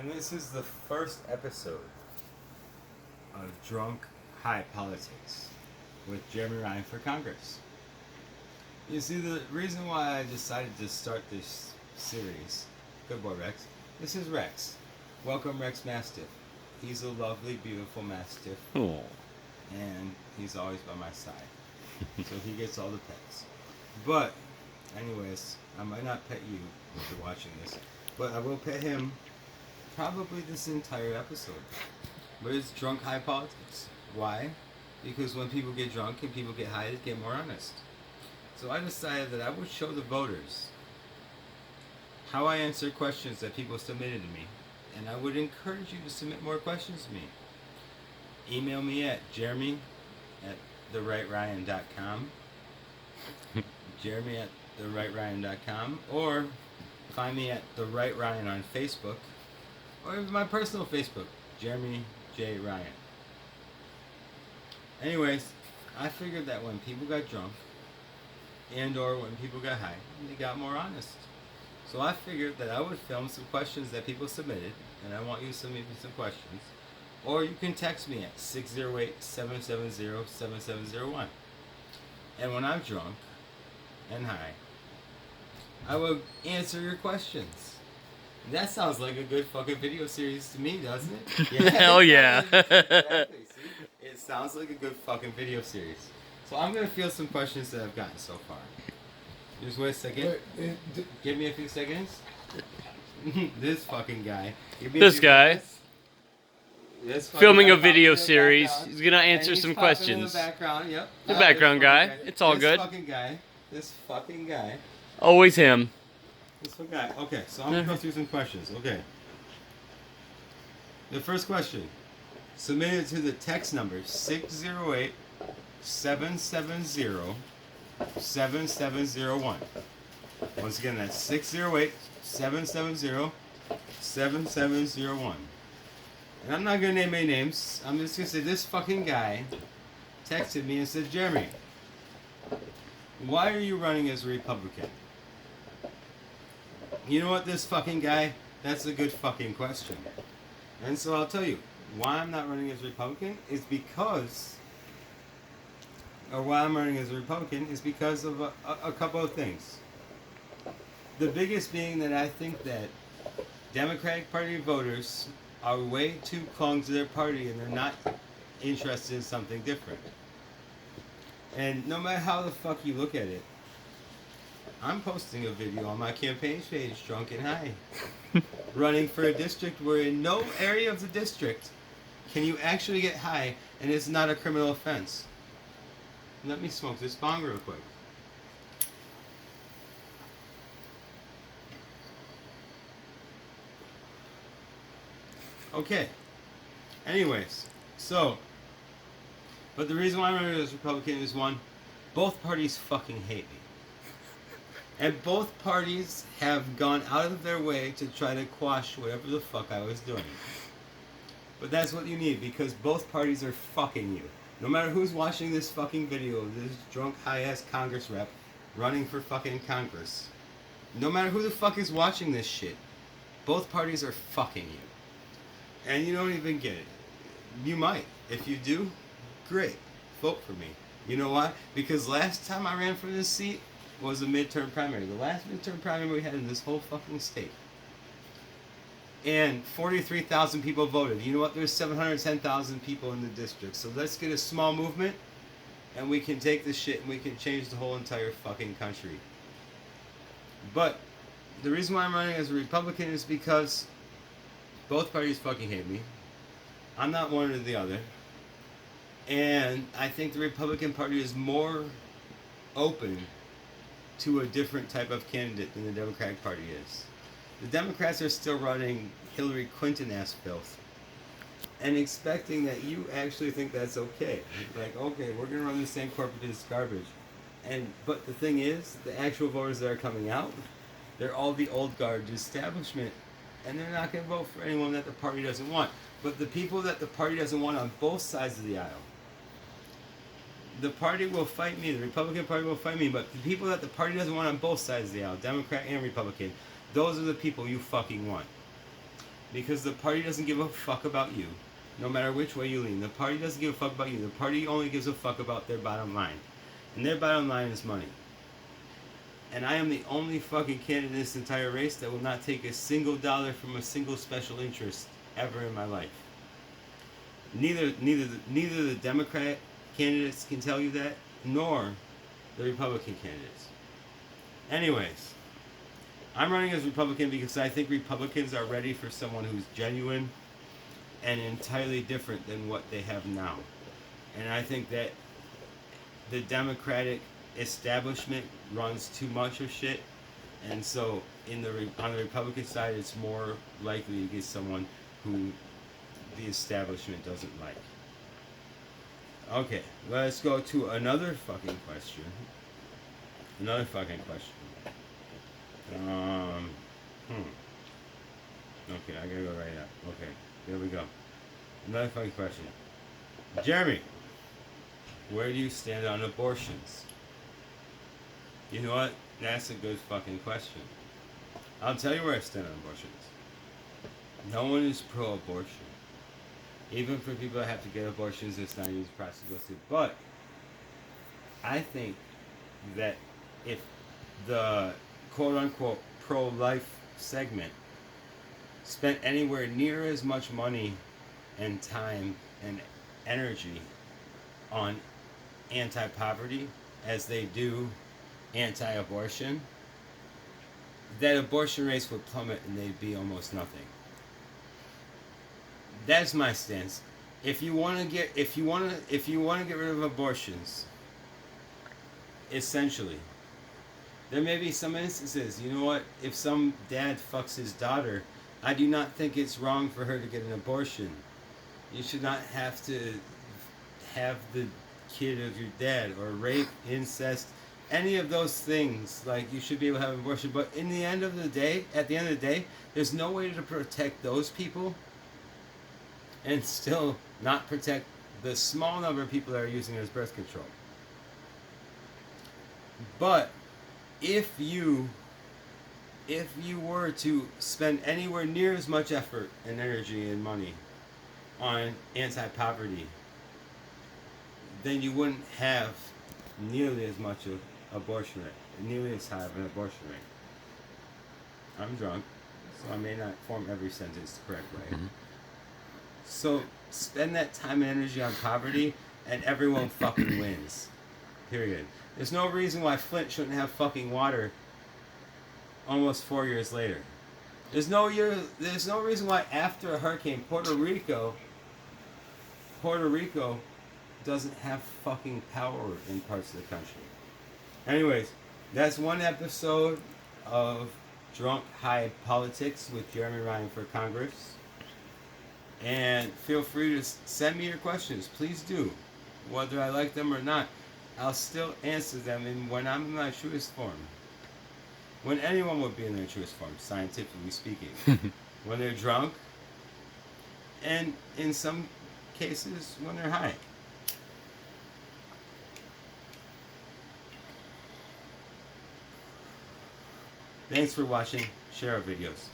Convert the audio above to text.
And this is the first episode of Drunk High Politics with Jeremy Ryan for Congress. You see, the reason why I decided to start this series, good boy Rex, this is Rex. Welcome Rex Mastiff. He's a lovely, beautiful Mastiff. Oh. And he's always by my side. So he gets all the pets. But, anyways, I might not pet you if you're watching this, but I will pet him probably this entire episode. But it's Drunk High Politics. Why? Because when people get drunk and people get high, they get more honest. So I decided that I would show the voters how I answer questions that people submitted to me. And I would encourage you to submit more questions to me. Email me at jeremy@therightryan.com jeremy@therightryan.com, or find me at The Right Ryan on Facebook, or my personal Facebook, Jeremy J. Ryan. Anyways, I figured that when people got drunk, and or when people got high, they got more honest. So I figured that I would film some questions that people submitted, and I want you to submit me some questions. Or you can text me at 608-770-7701. And when I'm drunk and high, I will answer your questions. That sounds like a good fucking video series to me, doesn't it? Hell yeah. Exactly. See? It sounds like a good fucking video series. So I'm going to field some questions that I've gotten so far. Just wait a second. Give me a few seconds. This fucking guy. Give me a This few guy. seconds. This fucking Filming guy a video popping in the series. background. He's gonna And answer he's some popping questions. In the background, yep. The This background fucking guy. It's all good. This fucking guy. Always him. This fucking guy. Okay, so I'm gonna go through some questions. Okay. The first question, submitted to the text number 608-770-7701. Once again, that's 608-770-7701. And I'm not going to name any names. I'm just going to say this fucking guy texted me and said, Jeremy, why are you running as a Republican? You know what, this fucking guy, that's a good fucking question. And so I'll tell you, why I'm not running as a Republican is because, or why I'm running as a Republican is because of a couple of things. The biggest being that I think that Democratic Party voters are way too clung to their party and they're not interested in something different. And no matter how the fuck you look at it, I'm posting a video on my campaign page, Drunk and High, running for a district where in no area of the district can you actually get high and it's not a criminal offense. Let me smoke this bong real quick. Okay. Anyways, so, but the reason why I'm running as Republican is one, both parties fucking hate me. And both parties have gone out of their way to try to quash whatever the fuck I was doing. But that's what you need, because both parties are fucking you. No matter who's watching this fucking video, this drunk high-ass Congress rep running for fucking Congress. No matter who the fuck is watching this shit, both parties are fucking you. And you don't even get it. You might. If you do, great. Vote for me. You know why? Because last time I ran for this seat was a midterm primary. The last midterm primary we had in this whole fucking state. And 43,000 people voted. You know what? There's 710,000 people in the district. So let's get a small movement and we can take this shit and we can change the whole entire fucking country. But the reason why I'm running as a Republican is because both parties fucking hate me. I'm not one or the other. And I think the Republican Party is more open to a different type of candidate than the Democratic Party is. The Democrats are still running Hillary Clinton-ass filth and expecting that you actually think that's okay. Like, okay, we're going to run the same corporatist garbage. But the thing is, the actual voters that are coming out, they're all the old guard establishment. And they're not going to vote for anyone that the party doesn't want. But the people that the party doesn't want on both sides of the aisle, the party will fight me, the Republican Party will fight me, but the people that the party doesn't want on both sides of the aisle, Democrat and Republican, those are the people you fucking want. Because the party doesn't give a fuck about you. No matter which way you lean. The party doesn't give a fuck about you. The party only gives a fuck about their bottom line. And their bottom line is money. And I am the only fucking candidate in this entire race that will not take a single dollar from a single special interest ever in my life. Neither the Democrat candidates can tell you that, nor the Republican candidates. Anyways, I'm running as Republican because I think Republicans are ready for someone who's genuine and entirely different than what they have now. And I think that the Democratic establishment runs too much of shit, and so on the Republican side, it's more likely to get someone who the establishment doesn't like. Okay, let's go to another fucking question. Another fucking question. Okay, I gotta go right now. Okay, here we go. Another fucking question. Jeremy, where do you stand on abortions? You know what? That's a good fucking question. I'll tell you where I stand on abortions. No one is pro-abortion. Even for people that have to get abortions, it's not easy process to go through. But I think that if the quote-unquote pro-life segment spent anywhere near as much money and time and energy on anti-poverty as they do anti-abortion, that abortion rates would plummet and they'd be almost nothing. That's my stance. If you want to get rid of abortions, essentially, there may be some instances. You know what? If some dad fucks his daughter, I do not think it's wrong for her to get an abortion. You should not have to have the kid of your dad, or rape, incest, any of those things. Like, you should be able to have an abortion. But at the end of the day, there's no way to protect those people and still not protect the small number of people that are using it as birth control. But if you were to spend anywhere near as much effort and energy and money on anti-poverty, then you wouldn't have nearly as much of abortion rate, nearly as high of an abortion rate. I'm drunk, so I may not form every sentence the correct way. Mm-hmm. So spend that time and energy on poverty, and everyone fucking wins. Period. There's no reason why Flint shouldn't have fucking water almost 4 years later. There's no reason why after a hurricane, Puerto Rico doesn't have fucking power in parts of the country. Anyways, that's one episode of Drunk High Politics with Jeremy Ryan for Congress. And feel free to send me your questions. Please do. Whether I like them or not, I'll still answer them when I'm in my truest form. When anyone would be in their truest form, scientifically speaking. When they're drunk, and in some cases, when they're high. Thanks for watching. Share our videos.